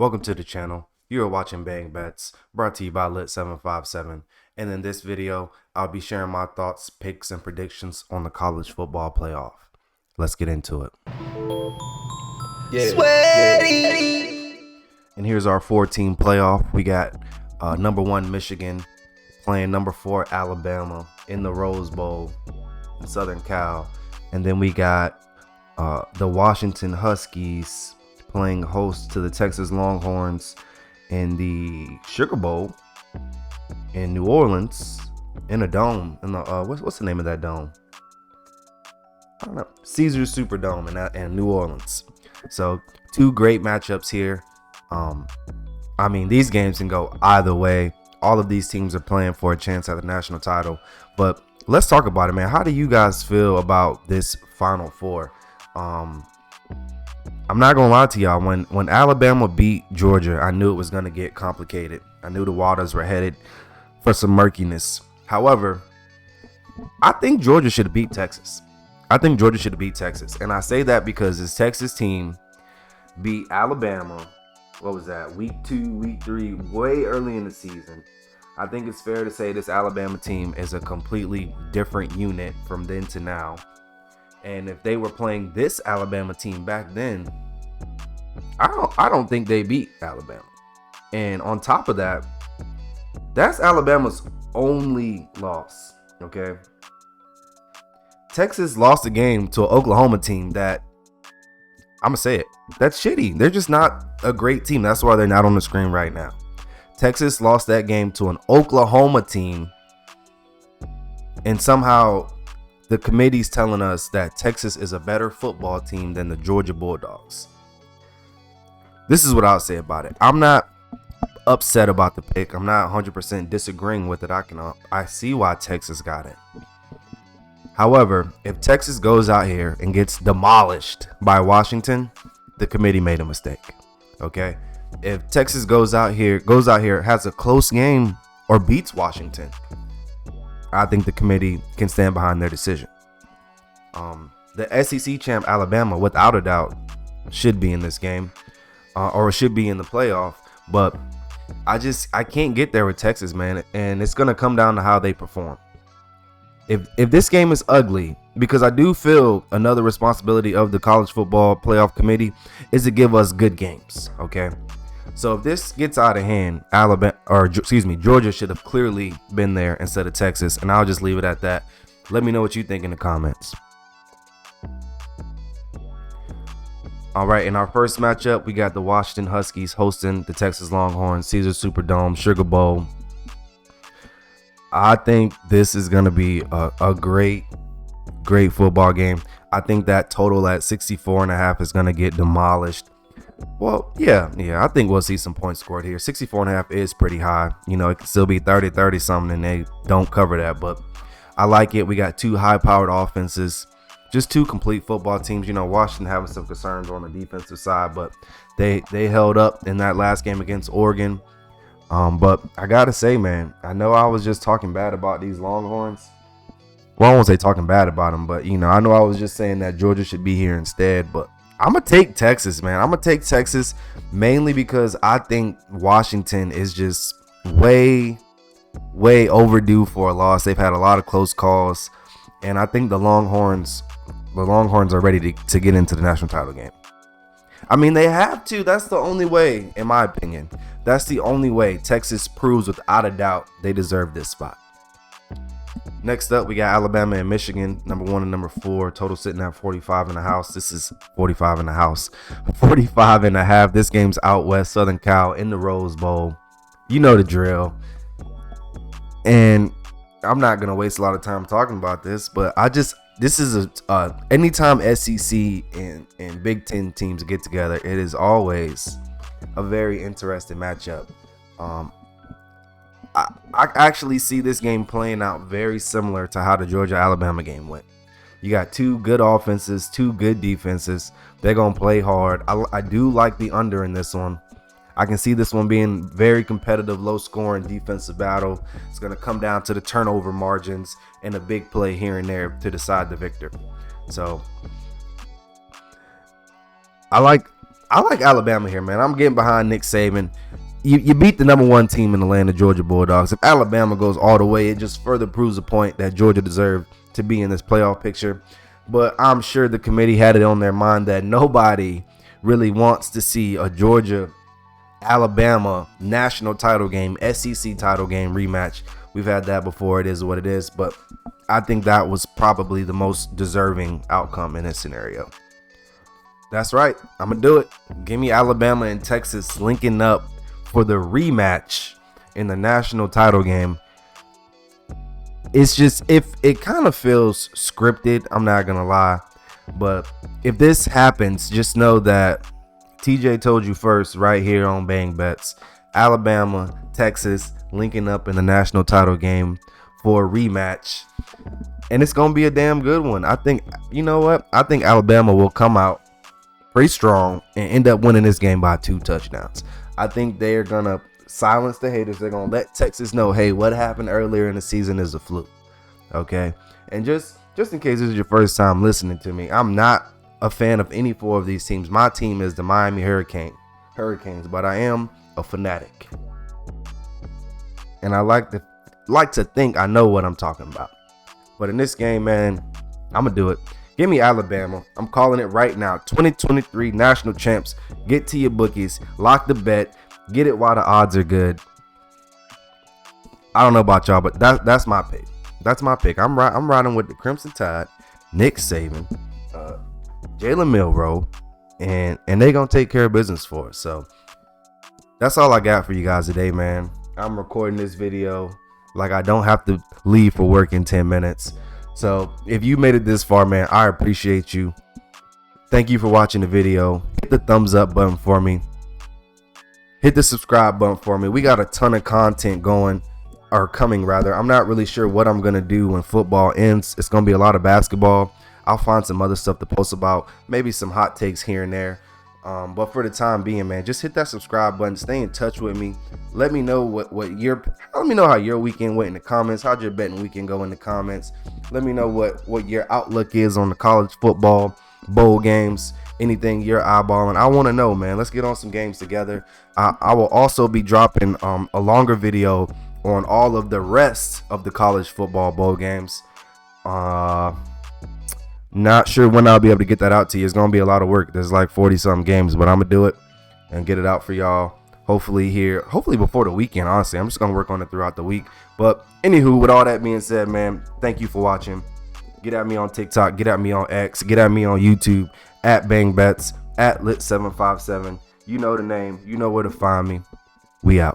Welcome to the channel. You are watching BangBets, brought to you by Lit757. And in this video, I'll be sharing my thoughts, picks, and predictions on the college football playoff. Let's get into it. Sweaty. And here's our 4-team playoff. We got number 1 Michigan playing number 4 Alabama in the Rose Bowl in Southern Cal. And then we got the Washington Huskies playing host to the Texas Longhorns in the Sugar Bowl in New Orleans in a dome. In the what's the name of that dome? I don't know. Caesars Superdome in New Orleans. So 2 great matchups here. I mean, these games can go either way. All of these teams are playing for a chance at the national title. But let's talk about it, man. How do you guys feel about this Final Four? I'm not gonna lie to y'all. When Alabama beat Georgia, I knew it was gonna get complicated. I knew the waters were headed for some murkiness. However, I think Georgia should have beat Texas. And I say that because this Texas team beat Alabama. What was that? Week 2, week 3, way early in the season. I think it's fair to say this Alabama team is a completely different unit from then to now. And if they were playing this Alabama team back then, I don't think they beat Alabama. And on top of that, that's Alabama's only loss, okay? Texas lost a game to an Oklahoma team that, I'm going to say it, that's shitty. They're just not a great team. That's why they're not on the screen right now. Texas lost that game to an Oklahoma team, and somehow the committee's telling us that Texas is a better football team than the Georgia Bulldogs. This is what I'll say about it. I'm not upset about the pick. I'm not 100% disagreeing with it. I see why Texas got it. However, if Texas goes out here and gets demolished by Washington, the committee made a mistake. Okay? If Texas goes out here, has a close game, or beats Washington, I think the committee can stand behind their decision. The SEC champ Alabama, without a doubt, should be in this game, or should be in the playoff. But I can't get there with Texas, man, and it's gonna come down to how they perform. If this game is ugly, because I do feel another responsibility of the college football playoff committee is to give us good games. Okay. So if this gets out of hand, Georgia should have clearly been there instead of Texas, and I'll just leave it at that. Let me know what you think in the comments. All right, in our first matchup, we got the Washington Huskies hosting the Texas Longhorns, Caesars Superdome, Sugar Bowl. I think this is going to be a great football game. I think that total at 64.5 is going to get demolished. Well, yeah, I think we'll see some points scored here. 64.5 is pretty high. You know, it could still be 30 something, and they don't cover that, but I like it. We got 2 high-powered offenses, just 2 complete football teams. You know, Washington having some concerns on the defensive side, but they held up in that last game against Oregon. But I gotta say, man, I know I was just talking bad about these Longhorns. Well, I won't say talking bad about them, but, you know, I know I was just saying that Georgia should be here instead, but I'm going to take Texas, man. I'm going to take Texas mainly because I think Washington is just way overdue for a loss. They've had a lot of close calls, and I think the Longhorns are ready to get into the national title game. I mean, they have to. That's the only way, in my opinion. That's the only way. Texas proves without a doubt they deserve this spot. Next up, we got Alabama and Michigan, number 1 and number 4. Total sitting at 45 in the house. This is 45 in the house. 45.5. This game's out west, Southern Cal, in the Rose Bowl. You know the drill. And I'm not going to waste a lot of time talking about this, but this is anytime SEC and Big Ten teams get together, it is always a very interesting matchup. I actually see this game playing out very similar to how the Georgia-Alabama game went. You got 2 good offenses, 2 good defenses. They're going to play hard. I do like the under in this one. I can see this one being very competitive, low-scoring defensive battle. It's going to come down to the turnover margins and a big play here and there to decide the victor. So I like I like Alabama here, man. I'm getting behind Nick Saban. You beat the number one team in the land, the Georgia Bulldogs. If Alabama goes all the way, it just further proves the point that Georgia deserved to be in this playoff picture. But I'm sure the committee had it on their mind that nobody really wants to see a Georgia-Alabama national title game, SEC title game rematch. We've had that before. It is what it is. But I think that was probably the most deserving outcome in this scenario. That's right. I'm going to do it. Give me Alabama and Texas linking up for the rematch in the national title game. It's just, if it kind of feels scripted, I'm not going to lie. But if this happens, just know that TJ told you first right here on BangBets. Alabama, Texas linking up in the national title game for a rematch. And it's going to be a damn good one. I think, you know what? I think Alabama will come out pretty strong and end up winning this game by 2 touchdowns. I think they're going to silence the haters. They're going to let Texas know, hey, what happened earlier in the season is a fluke. Okay? And just in case this is your first time listening to me, I'm not a fan of any 4 of these teams. My team is the Miami Hurricanes, but I am a fanatic. And I like to think I know what I'm talking about. But in this game, man, I'm going to do it. Give me Alabama. I'm calling it right now. 2023 national champs. Get to your bookies. Lock the bet. Get it while the odds are good. I don't know about y'all, but that's my pick. That's my pick. I'm riding with the Crimson Tide, Nick Saban, Jalen Milroe, and they're going to take care of business for us. So that's all I got for you guys today, man. I'm recording this video like I don't have to leave for work in 10 minutes. So if you made it this far, man, I appreciate you. Thank you for watching the video. Hit the thumbs up button for me. Hit the subscribe button for me. We got a ton of content coming rather. I'm not really sure what I'm going to do when football ends. It's going to be a lot of basketball. I'll find some other stuff to post about. Maybe some hot takes here and there. But for the time being, man, just hit that subscribe button. Stay in touch with me. Let me know let me know how your weekend went in the comments. How'd your betting weekend go in the comments? Let me know what your outlook is on the college football bowl games. Anything you're eyeballing. I want to know, man. Let's get on some games together. I will also be dropping a longer video on all of the rest of the college football bowl games. Not sure when I'll be able to get that out to you. It's going to be a lot of work. There's like 40-something games, but I'm going to do it and get it out for y'all. Hopefully before the weekend, honestly. I'm just going to work on it throughout the week. But anywho, with all that being said, man, thank you for watching. Get at me on TikTok. Get at me on X. Get at me on YouTube at BangBets, at Lit757. You know the name. You know where to find me. We out.